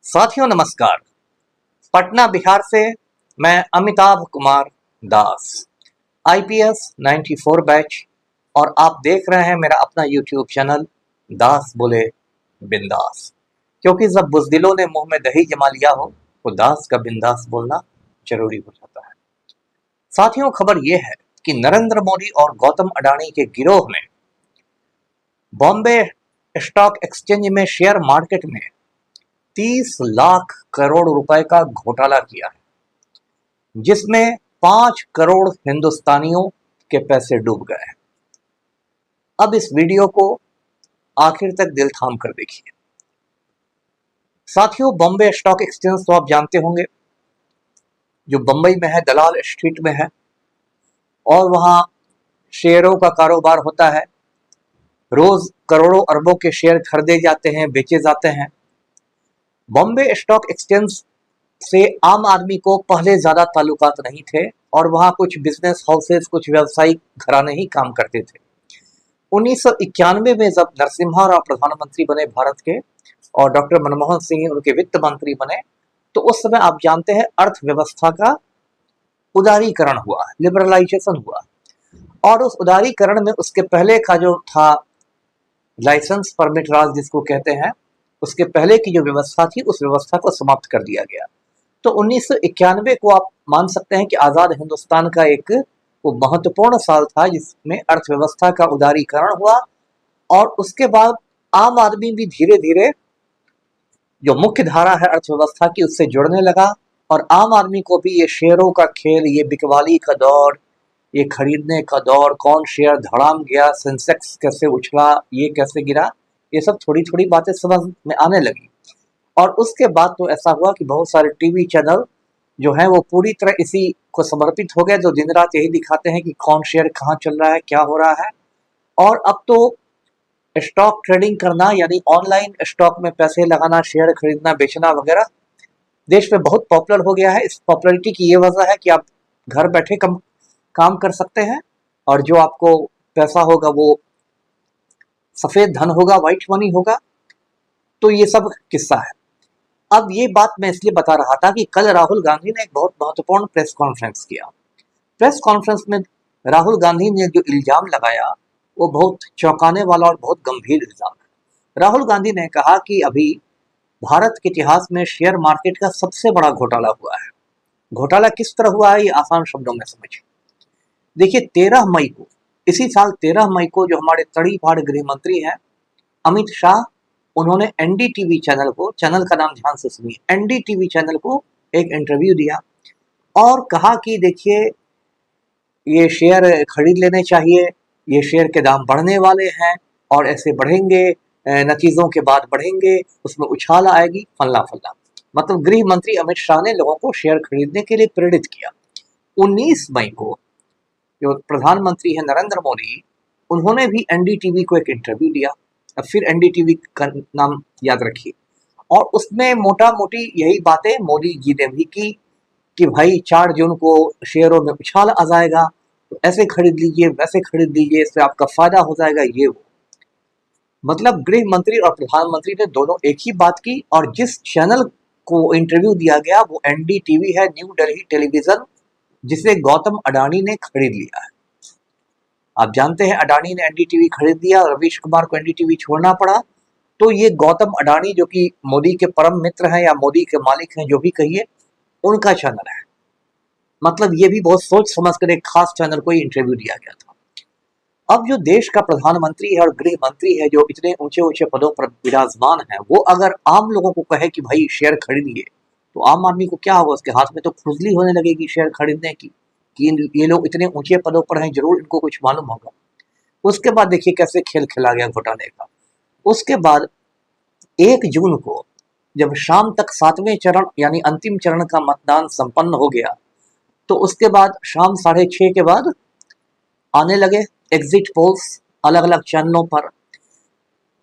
साथियों नमस्कार। पटना बिहार से मैं अमिताभ कुमार दास, आईपीएस 94 बैच, और आप देख रहे हैं मेरा अपना यूट्यूब चैनल दास बोले बिंदास। क्योंकि जब बुज़दिलों ने मुंह में दही जमा लिया हो तो दास का बिंदास बोलना जरूरी हो जाता है। साथियों, खबर यह है कि नरेंद्र मोदी और गौतम अडानी के गिरोह ने बॉम्बे स्टॉक एक्सचेंज में शेयर मार्केट में 30 लाख करोड़ रुपए का घोटाला किया है, जिसमें 5 करोड़ हिंदुस्तानियों के पैसे डूब गए हैं। अब इस वीडियो को आखिर तक दिल थाम कर देखिए। साथियों, बॉम्बे स्टॉक एक्सचेंज तो आप जानते होंगे, जो बंबई में है, दलाल स्ट्रीट में है, और वहां शेयरों का कारोबार होता है। रोज करोड़ों अरबों के शेयर खरीदे जाते हैं, बेचे जाते हैं। बॉम्बे स्टॉक एक्सचेंज से आम आदमी को पहले ज्यादा ताल्लुकात नहीं थे, और वहां कुछ बिजनेस हाउसेस, कुछ व्यावसायिक घराने ही काम करते थे। 1991 में जब नरसिम्हा राव प्रधानमंत्री बने भारत के, और डॉक्टर मनमोहन सिंह उनके वित्त मंत्री बने, तो उस समय आप जानते हैं अर्थव्यवस्था का उदारीकरण हुआ, लिबरलाइजेशन हुआ। और उस उदारीकरण में उसके पहले का जो था लाइसेंस परमिट राज जिसको कहते हैं, उसके पहले की जो व्यवस्था थी, उस व्यवस्था को समाप्त कर दिया गया। तो 1991 को आप मान सकते हैं कि आजाद हिंदुस्तान का एक वो महत्वपूर्ण साल था, जिसमें अर्थव्यवस्था का उदारीकरण हुआ। और उसके बाद आम आदमी भी धीरे धीरे जो मुख्य धारा है अर्थव्यवस्था की, उससे जुड़ने लगा। और आम आदमी को भी ये शेयरों का खेल, ये बिकवाली का दौर, ये खरीदने का दौर, कौन शेयर धड़ाम गया, सेंसेक्स कैसे उछला, ये कैसे गिरा, ये सब थोड़ी थोड़ी बातें समझ में आने लगी। और उसके बाद तो ऐसा हुआ कि बहुत सारे टीवी चैनल जो है वो पूरी तरह इसी को समर्पित हो गए, जो दिन रात यही दिखाते हैं कि कौन शेयर कहाँ चल रहा है, क्या हो रहा है। और अब तो स्टॉक ट्रेडिंग करना, यानी ऑनलाइन स्टॉक में पैसे लगाना, शेयर खरीदना बेचना वगैरह देश में बहुत पॉपुलर हो गया है। इस पॉपुलरिटी की ये वजह है कि आप घर बैठे काम कर सकते हैं, और जो आपको पैसा होगा वो सफेद धन होगा, व्हाइट मनी होगा। तो ये सब किस्सा है। अब ये बात मैं इसलिए बता रहा था कि कल राहुल गांधी ने एक बहुत महत्वपूर्ण प्रेस कॉन्फ्रेंस किया। प्रेस कॉन्फ्रेंस में राहुल गांधी ने जो इल्जाम लगाया वो बहुत चौंकाने वाला और बहुत गंभीर इल्जाम है। राहुल गांधी ने कहा कि अभी भारत के इतिहास में शेयर मार्केट का सबसे बड़ा घोटाला हुआ है। घोटाला किस तरह हुआ है, ये आसान शब्दों में समझिए। देखिए, 13 मई को, इसी साल 13 मई को, जो हमारे तड़ीपार गृह मंत्री हैं अमित शाह, उन्होंने एनडीटीवी चैनल को, चैनल का नाम ध्यान से सुनिए, एनडीटीवी चैनल को एक इंटरव्यू दिया और कहा कि देखिए, ये शेयर खरीद लेने चाहिए, ये शेयर के दाम बढ़ने वाले हैं और ऐसे बढ़ेंगे, नतीजों के बाद बढ़ेंगे, उसमें उछाल आएगी, फल्ला फल्ला। मतलब गृह मंत्री अमित शाह ने लोगों को शेयर खरीदने के लिए प्रेरित किया। 19 मई को जो प्रधानमंत्री है नरेंद्र मोदी, उन्होंने भी एनडीटीवी को एक इंटरव्यू दिया। अब फिर एनडीटीवी का नाम याद रखिए, और उसमें मोटा मोटी यही बातें मोदी जी ने भी की कि भाई 4 जून को शेयरों में उछाल आ जाएगा, तो ऐसे खरीद लीजिए, वैसे खरीद लीजिए, इससे आपका फायदा हो जाएगा, ये वो। मतलब गृह मंत्री और प्रधानमंत्री ने दोनों एक ही बात की। और जिस चैनल को इंटरव्यू दिया गया वो एनडीटीवी है, न्यू दिल्ली टेलीविजन, जिसे गौतम अडानी ने खरीद लिया है। आप जानते हैं अडानी ने एनडीटीवी खरीद लिया, रवीश कुमार को एनडीटीवी छोड़ना पड़ा। तो ये गौतम अडानी, जो कि मोदी के परम मित्र हैं या मोदी के मालिक हैं, जो भी कहिए, उनका चैनल है। मतलब ये भी बहुत सोच समझ कर एक खास चैनल को इंटरव्यू दिया गया था। अब जो देश का प्रधानमंत्री है और गृह मंत्री है, जो इतने ऊंचे ऊंचे पदों पर विराजमान है, वो अगर आम लोगों को कहे कि भाई शेयर खरीदिए, तो आम आदमी को क्या होगा, उसके हाथ में तो खुजली होने लगेगी शेयर खरीदने की, कि ये लोग इतने ऊंचे पदों पर हैं, जरूर इनको कुछ मालूम होगा। उसके बाद देखिए कैसे खेल खेला गया घोटाले का। उसके बाद 1 जून को जब शाम तक 7वें चरण यानी अंतिम चरण का मतदान संपन्न हो गया, तो उसके बाद शाम 6:30 के बाद आने लगे एग्जिट पोल्स अलग अलग चैनलों पर।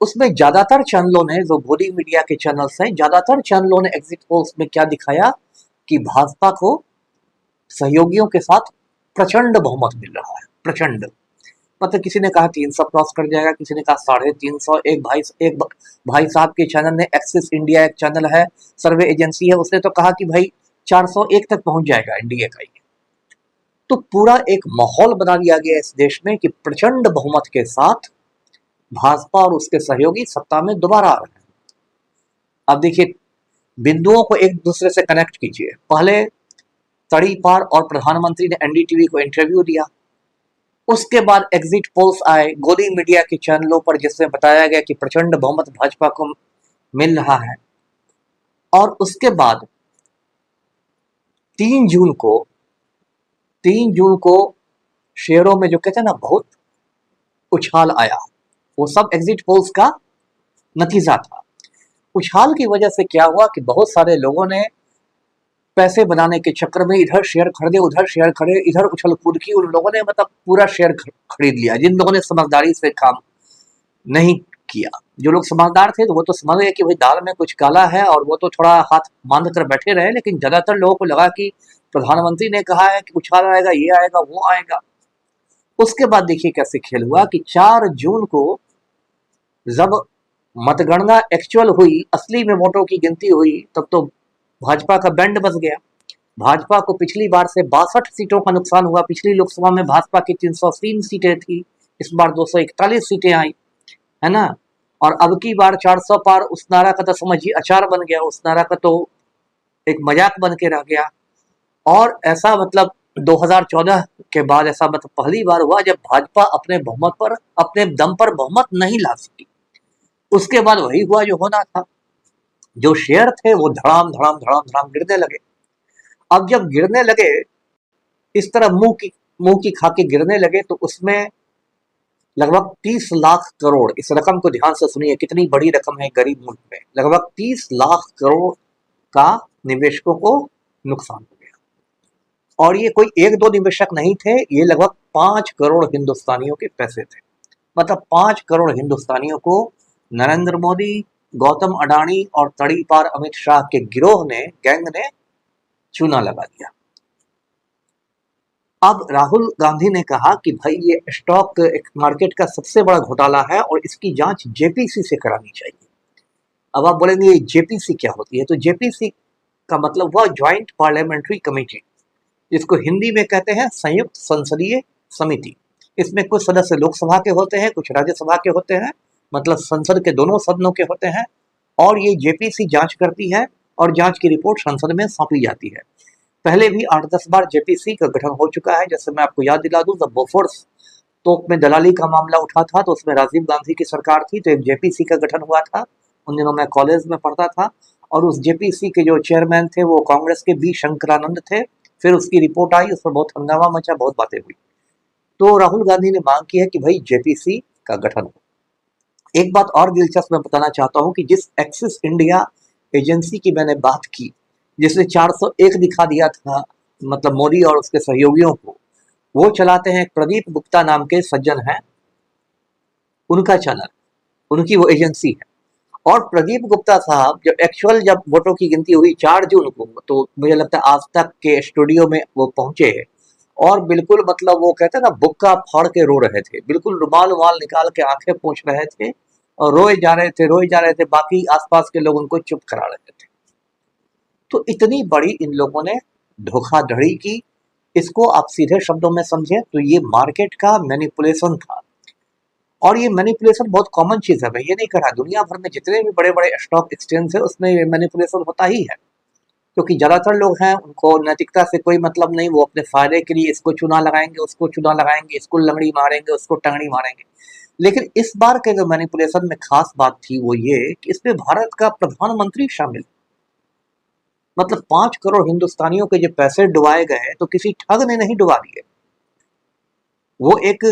उसमें ज्यादातर चैनलों ने, जो मोदी मीडिया के चैनल्स हैं, ज्यादातर चैनलों ने एग्जिट पोल्स में क्या दिखाया कि भाजपा को सहयोगियों के साथ प्रचंड बहुमत मिल रहा है, प्रचंड। मतलब किसी ने कहा 300 क्रॉस कर जाएगा, किसी ने कहा 350। एक भाई साहब के चैनल ने, एक्सिस इंडिया एक चैनल है, सर्वे एजेंसी है, उसने तो कहा कि भाई 401 तक पहुंच जाएगा एनडीए का। तो पूरा एक माहौल बना दिया गया इस देश में कि प्रचंड बहुमत के साथ भाजपा और उसके सहयोगी सत्ता में दोबारा आ रहे हैं। अब देखिए, बिंदुओं को एक दूसरे से कनेक्ट कीजिए। पहले तड़ीपार और प्रधानमंत्री ने एनडीटीवी को इंटरव्यू दिया, उसके बाद एग्जिट पोल्स आए गोदी मीडिया के चैनलों पर, जिसमें बताया गया कि प्रचंड बहुमत भाजपा को मिल रहा है। और उसके बाद 3 जून को शेयरों में जो कहते हैं ना बहुत उछाल आया, वो सब एग्जिट पोल्स का नतीजा था। उछाल की वजह से क्या हुआ कि बहुत सारे लोगों ने पैसे बनाने के चक्कर में इधर शेयर खरीदे, उधर शेयर खरीदे, इधर उछल कूद की, उन लोगों ने मतलब पूरा शेयर खरीद लिया। जिन लोगों ने समझदारी से काम नहीं किया, जो लोग समझदार थे तो वो तो समझ गए कि भाई दाल में कुछ काला है, और वो तो थोड़ा हाथ बांध कर बैठे रहे। लेकिन ज्यादातर लोगों को लगा कि प्रधानमंत्री ने कहा है कि उछाल आएगा, ये आएगा, वो आएगा। उसके बाद देखिए कैसे खेल हुआ कि 4 जून को जब मतगणना एक्चुअल हुई, असली में वोटों की गिनती हुई, तब तो भाजपा का बैंड बज गया। भाजपा को पिछली बार से 62 सीटों का नुकसान हुआ। पिछली लोकसभा में भाजपा की 303 सीटें थी, इस बार 241 सीटें आई, है ना। और अब की बार 400 पार, उस नारा का तो समझिए अचार बन गया, उस नारा का तो एक मजाक बन के रह गया। और ऐसा मतलब 2014 के बाद ऐसा मतलब पहली बार हुआ जब भाजपा अपने बहुमत पर, अपने दम पर बहुमत नहीं ला सकी। उसके बाद वही हुआ जो होना था, जो शेयर थे वो धड़ाम धड़ाम धड़ाम धड़ाम गिरने लगे। अब जब गिरने लगे इस तरह मुंह की खा के गिरने लगे, तो उसमें लगभग 30 लाख करोड़, इस रकम को ध्यान से सुनिए, कितनी बड़ी रकम है गरीब मुल्क में, लगभग 30 लाख करोड़ का निवेशकों को नुकसान हो गया। और ये कोई 1-2 निवेशक नहीं थे, ये लगभग 5 करोड़ हिंदुस्तानियों के पैसे थे। मतलब 5 करोड़ हिंदुस्तानियों को नरेंद्र मोदी, गौतम अडानी और तड़ीपार अमित शाह के गैंग ने चूना लगा दिया। अब राहुल गांधी ने कहा कि भाई ये स्टॉक मार्केट का सबसे बड़ा घोटाला है और इसकी जांच जेपीसी से करानी चाहिए। अब आप बोलेंगे ये जेपीसी क्या होती है? तो जेपीसी का मतलब हुआ ज्वाइंट पार्लियामेंट्री कमेटी, जिसको हिंदी में कहते हैं संयुक्त संसदीय समिति। इसमें कुछ सदस्य लोकसभा के होते हैं, कुछ राज्यसभा के होते हैं, मतलब संसद के दोनों सदनों के होते हैं। और ये जेपीसी जांच करती है और जांच की रिपोर्ट संसद में सौंपी जाती है। पहले भी 8-10 बार जेपीसी का गठन हो चुका है। जैसे मैं आपको याद दिला दूं, जब बोफोर्स तोप में दलाली का मामला उठा था तो उसमें राजीव गांधी की सरकार थी, तो एक जेपीसी का गठन हुआ था। उन दिनों मैं कॉलेज में पढ़ता था, और उस जेपीसी के जो चेयरमैन थे वो कांग्रेस के बी शंकरानंद थे। फिर उसकी रिपोर्ट आई, उस पर बहुत हंगामा मचा, बहुत बातें हुई। तो राहुल गांधी ने मांग की है कि भाई जेपीसी का गठन हो। एक बात और दिलचस्प मैं बताना चाहता हूं कि जिस एक्सिस इंडिया एजेंसी की मैंने बात की, जिसने 401 दिखा दिया था मतलब मोदी और उसके सहयोगियों को, वो चलाते हैं प्रदीप गुप्ता नाम के सज्जन हैं, उनका चैनल, उनकी वो एजेंसी है। और प्रदीप गुप्ता साहब जब वोटों की गिनती हुई 4 जून को, तो मुझे लगता है आज तक के स्टूडियो में वो पहुंचे, और बिल्कुल मतलब वो कहते हैं ना बुक्का फाड़ के रो रहे थे, बिल्कुल रुमाल निकाल के आंखें पोंछ रहे थे और रोए जा रहे थे। बाकी आसपास के लोग उनको चुप करा रहे थे। तो इतनी बड़ी इन लोगों ने धोखाधड़ी की। इसको आप सीधे शब्दों में समझें तो ये मार्केट का मैनिपुलेशन था। और ये मैनिपुलेशन बहुत कॉमन चीज है, मैं ये नहीं कह रहा, दुनिया भर में जितने भी बड़े बड़े स्टॉक एक्सचेंज है उसमें ये मैनिपुलेशन होता ही है। क्योंकि ज्यादातर लोग हैं उनको नैतिकता से कोई मतलब नहीं, वो अपने फायदे के लिए इसको चुना लगाएंगे, उसको चुना लगाएंगे, इसको लंगड़ी मारेंगे, उसको टंगड़ी मारेंगे। लेकिन इस बार के जो मैनिपुलेशन में खास बात थी वो ये कि इसमें भारत का प्रधानमंत्री शामिल। मतलब 5 करोड़ हिंदुस्तानियों के जो पैसे डुबाए गए तो किसी ठग ने नहीं डुबा दिए, वो एक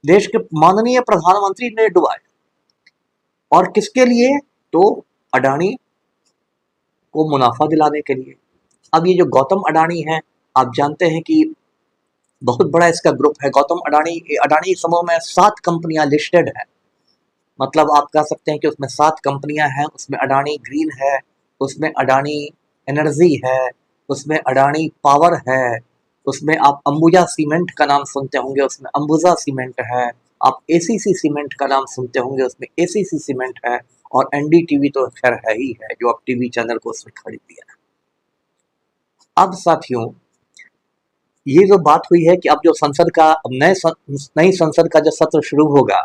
देश के माननीय प्रधानमंत्री ने डुबाए। और किसके लिए? तो अडानी को मुनाफा दिलाने के लिए। अब ये जो गौतम अडानी है, आप जानते हैं कि बहुत बड़ा इसका ग्रुप है। गौतम अडानी समूह में 7 कंपनियां लिस्टेड है। मतलब आप कह सकते हैं कि उसमें 7 कंपनियां हैं। उसमें अडानी ग्रीन है, उसमें अडानी एनर्जी है, उसमें अडानी पावर है, उसमें आप अंबुजा सीमेंट का नाम सुनते होंगे, उसमें अंबुजा सीमेंट है। आप एसीसी सीमेंट का नाम सुनते होंगे, उसमें एसीसी सीमेंट है। और एनडीटीवी तो खैर है ही है, जो अब टीवी चैनल को उसने खरीद लिया है। अब साथियों, ये जो बात हुई है कि अब जो संसद का नई संसद का जो सत्र शुरू होगा,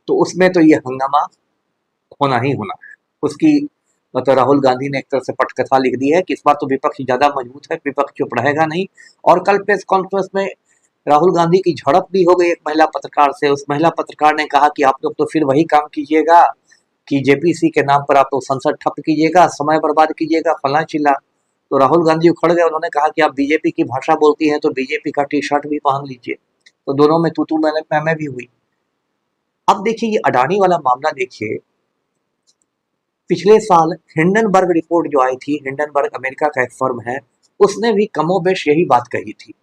तो उसमें तो ये हंगामा होना ही होना है। उसकी मतलब राहुल गांधी ने एक तरह से पटकथा लिख दी है कि इस बार तो विपक्ष ज्यादा मजबूत है, विपक्ष चुप रहेगा नहीं। और कल प्रेस कॉन्फ्रेंस में राहुल गांधी की झड़प भी हो गई एक महिला पत्रकार से। उस महिला पत्रकार ने कहा कि आप लोग तो फिर वही काम कीजिएगा कि जेपीसी के नाम पर आप लोग संसद ठप कीजिएगा, समय बर्बाद कीजिएगा, फला चिल्ला। तो राहुल गांधी उखड़ गए, उन्होंने कहा कि आप बीजेपी की भाषा बोलती हैं तो बीजेपी का टी शर्ट भी पहन लीजिए। तो दोनों में तू मैं भी हुई। अब देखिए, ये अडानी वाला मामला देखिए, पिछले साल हिंडनबर्ग रिपोर्ट जो आई थी, हिंडनबर्ग अमेरिका का एक फर्म है, उसने भी कमोबेश यही बात कही थी।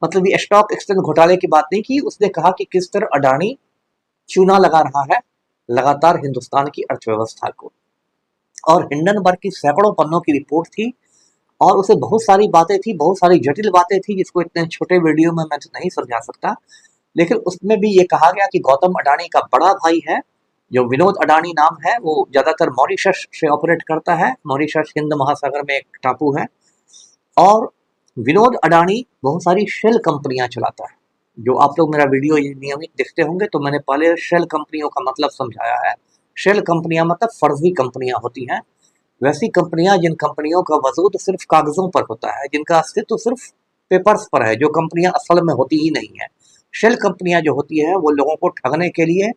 मतलब ये स्टॉक एक्सचेंज घोटाले की बात नहीं की, उसने कहा कि किस तरह अडानी चूना लगा रहा है लगातार हिंदुस्तान की अर्थव्यवस्था को। और हिंडनबर्ग की सैकड़ों पन्नों की रिपोर्ट थी, और उसे बहुत सारी बातें थी, बहुत सारी जटिल बातें थी, जिसको इतने छोटे वीडियो में मैं नहीं समझा सकता। लेकिन उसमें भी ये कहा गया कि गौतम अडानी का बड़ा भाई है, जो विनोद अडानी नाम है, वो ज्यादातर मॉरिशस से ऑपरेट करता है। मॉरिशस हिंद महासागर में एक टापू है। और विनोद अडानी बहुत सारी शेल कंपनियां चलाता है। जो आप लोग मेरा वीडियो नियमित देखते होंगे तो मैंने पहले शेल कंपनियों का मतलब समझाया है। शेल कंपनियां मतलब फर्जी कंपनियां होती हैं, वैसी कंपनियां जिन कंपनियों का वजूद सिर्फ कागजों पर होता है, जिनका अस्तित्व सिर्फ पेपर्स पर है, जो कंपनियां असल में होती ही नहीं है। शेल कंपनियां जो होती है वो लोगों को ठगने के लिए,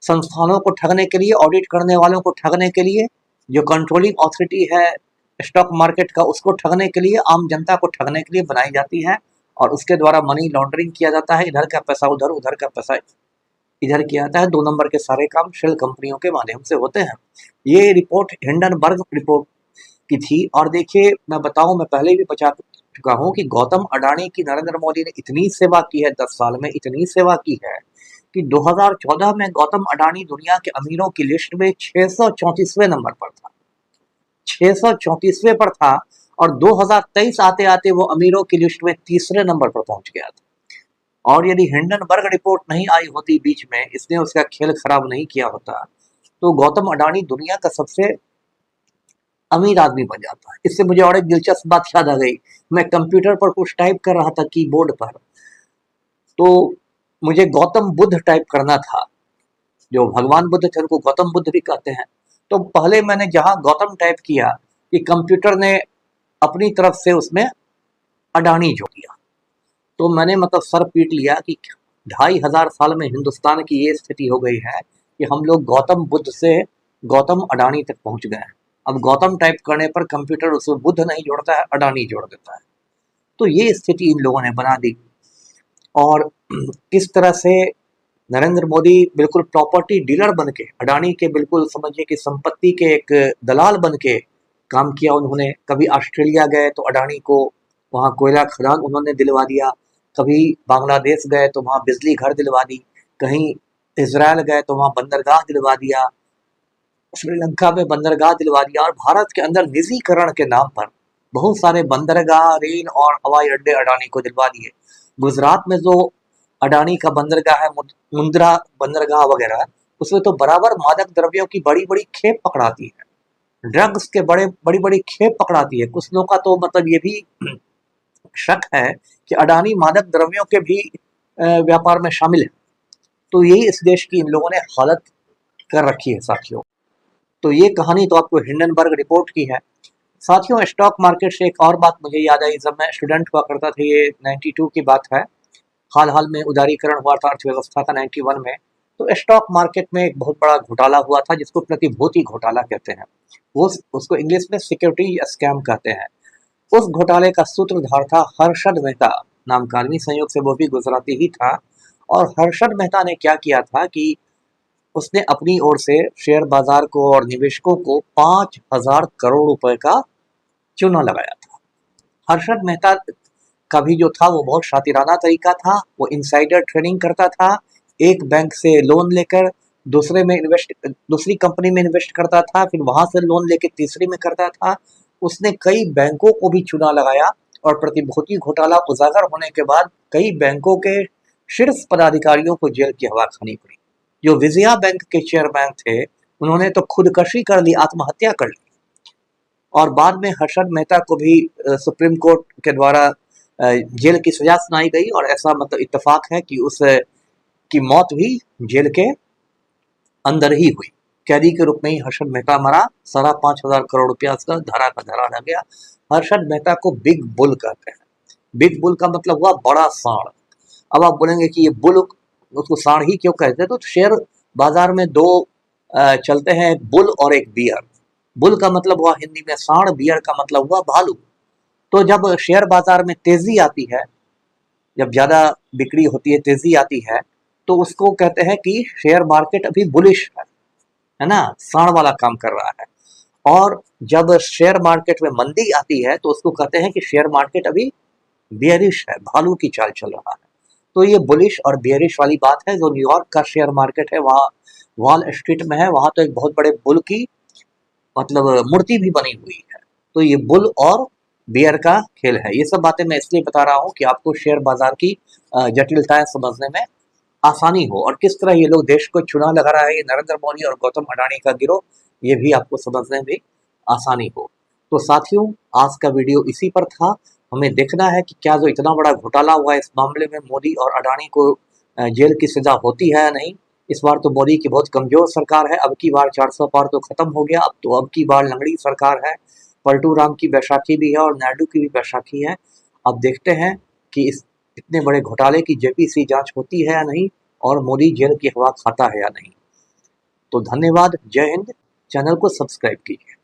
संस्थानों को ठगने के लिए, ऑडिट करने वालों को ठगने के लिए, जो कंट्रोलिंग अथॉरिटी है स्टॉक मार्केट का उसको ठगने के लिए, आम जनता को ठगने के लिए बनाई जाती है। और उसके द्वारा मनी लॉन्ड्रिंग किया जाता है, इधर का पैसा उधर, उधर का पैसा इधर किया जाता है। 2 नंबर के सारे काम शेल कंपनियों के माध्यम से होते हैं। ये रिपोर्ट हिंडनबर्ग रिपोर्ट की थी। और देखिए, मैं बताऊं, मैं पहले भी बता चुका हूं कि गौतम अडानी की नरेंद्र मोदी ने इतनी सेवा की है, 10 साल में इतनी सेवा की है कि 2014 में गौतम अडानी दुनिया के अमीरों की लिस्ट में 634वें नंबर पर था। 634वें पर था। और 2023 आते आते वो अमीरों की लिस्ट में तीसरे नंबर पर पहुंच गया था। और यदि हिंडनबर्ग रिपोर्ट नहीं आई होती बीच में, इसने उसका खेल खराब नहीं किया होता, तो गौतम अडानी दुनिया का सबसे अमीर आदमी बन जाता है। इससे मुझे और एक दिलचस्प बात याद आ गई। मैं कंप्यूटर पर कुछ टाइप कर रहा था कीबोर्ड पर, तो मुझे गौतम बुद्ध टाइप करना था। जो भगवान बुद्ध थे उनको गौतम बुद्ध भी कहते हैं। तो पहले मैंने जहां गौतम टाइप किया, कि कंप्यूटर ने अपनी तरफ से उसमें अडानी जोड़ दिया। तो मैंने मतलब सर पीट लिया कि 2500 साल में हिंदुस्तान की ये स्थिति हो गई है कि हम लोग गौतम बुद्ध से गौतम अडानी तक पहुंच गए हैं। अब गौतम टाइप करने पर कंप्यूटर उसमें बुद्ध नहीं जोड़ता है, अडानी जोड़ देता है। तो ये स्थिति इन लोगों ने बना दी। और इस तरह से नरेंद्र मोदी बिल्कुल प्रॉपर्टी डीलर बन के, अडानी के बिल्कुल समझिए कि संपत्ति के एक दलाल बन के काम किया उन्होंने। कभी ऑस्ट्रेलिया गए तो अडानी को वहाँ कोयला खदान उन्होंने दिलवा दिया, कभी बांग्लादेश गए तो वहाँ बिजली घर दिलवा दी, कहीं इसराइल गए तो वहाँ बंदरगाह दिलवा दिया, श्रीलंका में बंदरगाह दिलवा दिया। और भारत के अंदर निजीकरण के नाम पर बहुत सारे बंदरगाह, रेल और हवाई अड्डे अडानी को दिलवा दिए। गुजरात में जो अडानी का बंदरगाह है, मुंद्रा बंदरगाह वगैरह, उसमें तो बराबर मादक द्रव्यों की बड़ी बड़ी खेप पकड़ाती है, ड्रग्स के बड़ी बड़ी खेप पकड़ाती है। कुछ लोगों का तो मतलब ये भी शक है कि अडानी मादक द्रव्यों के भी व्यापार में शामिल है। तो यही इस देश की इन लोगों ने हालत कर रखी है साथियों। तो ये कहानी तो आपको हिंडनबर्ग रिपोर्ट की है। साथियों, स्टॉक मार्केट से एक और बात मुझे याद आई। जब मैं स्टूडेंट हुआ करता था, ये 92 की बात है, हाल में उदारीकरण हुआ था अर्थव्यवस्था का 91 में। तो स्टॉक मार्केट में एक बहुत बड़ा घोटाला हुआ था, जिसको प्रतिभूति घोटाला कहते हैं। वो उसको इंग्लिश में सिक्योरिटी स्कैम कहते हैं। उस घोटाले का सूत्रधार था हर्षद मेहता नाम का आदमी, संयोग से वो भी गुजराती ही था। और हर्षद मेहता ने क्या किया था कि उसने अपनी ओर से शेयर बाजार को और निवेशकों को 5000 करोड़ रुपए का चूना लगाया था। हर्षद मेहता का भी जो था वो बहुत शातिराना तरीका था। वो इनसाइडर ट्रेडिंग करता था, एक बैंक से लोन लेकर दूसरी कंपनी में इन्वेस्ट करता था, फिर वहां से लोन लेकर तीसरी में करता था। उसने कई बैंकों को भी चूना लगाया और प्रतिभूति घोटाला उजागर होने के बाद कई बैंकों के शीर्ष पदाधिकारियों को जेल की हवा खानी पड़ी। जो विजया बैंक के चेयरमैन थे, उन्होंने तो खुदकशी कर ली, आत्महत्या कर ली। और बाद में हर्षद मेहता को भी सुप्रीम कोर्ट के द्वारा जेल की सजा सुनाई गई, और ऐसा मतलब इत्तेफाक है कि उस की मौत भी जेल के अंदर ही हुई। कैदी के रूप में ही हर्षद मेहता मरा। 5,500 करोड़ रुपया उसका धरा का धरा रह गया। हर्षद मेहता को बिग बुल कहते हैं। बिग बुल का मतलब हुआ बड़ा सांड। अब आप बोलेंगे कि ये बुल, उसको सांड ही क्यों कहते हैं? तो शेयर बाजार में दो चलते हैं, एक बुल और एक बियर। बुल का मतलब हुआ हिंदी में सांड, बियर का मतलब हुआ भालू। तो जब शेयर बाजार में तेजी आती है, जब ज्यादा बिक्री होती है, तेजी आती है, तो उसको कहते हैं कि शेयर मार्केट अभी बुलिश है ना, सांड वाला काम कर रहा है। और जब शेयर मार्केट में मंदी आती है तो उसको कहते हैं कि शेयर मार्केट अभी बियरिश है, भालू की चाल चल रहा है। तो ये बुलिश और बियरिश वाली बात है। जो न्यूयॉर्क का शेयर मार्केट है, वहाँ वॉल स्ट्रीट में है, वहां तो एक बहुत बड़े बुल की मतलब मूर्ति भी बनी हुई है। तो ये बुल और बियर का खेल है। ये सब बातें मैं इसलिए बता रहा हूँ कि आपको शेयर बाजार की जटिलताएं समझने में आसानी हो, और किस तरह ये लोग देश को चुनाव लगा रहा है, ये नरेंद्र मोदी और गौतम अडानी का गिरोह, ये भी आपको समझने में आसानी हो। तो साथियों, आज का वीडियो इसी पर था। हमें देखना है कि क्या जो इतना बड़ा घोटाला हुआ है, इस मामले में मोदी और अडानी को जेल की सजा होती है या नहीं। इस बार तो मोदी की बहुत कमजोर सरकार है। अब की बार 400 पार तो खत्म हो गया। अब की बार लंगड़ी सरकार है। पलटू राम की बैसाखी भी है और नायडू की भी बैसाखी है। अब देखते हैं कि इस इतने बड़े घोटाले की जेपीसी जांच होती है या नहीं, और मोदी जेल की हवा खाता है या नहीं। तो धन्यवाद। जय हिंद। चैनल को सब्सक्राइब कीजिए।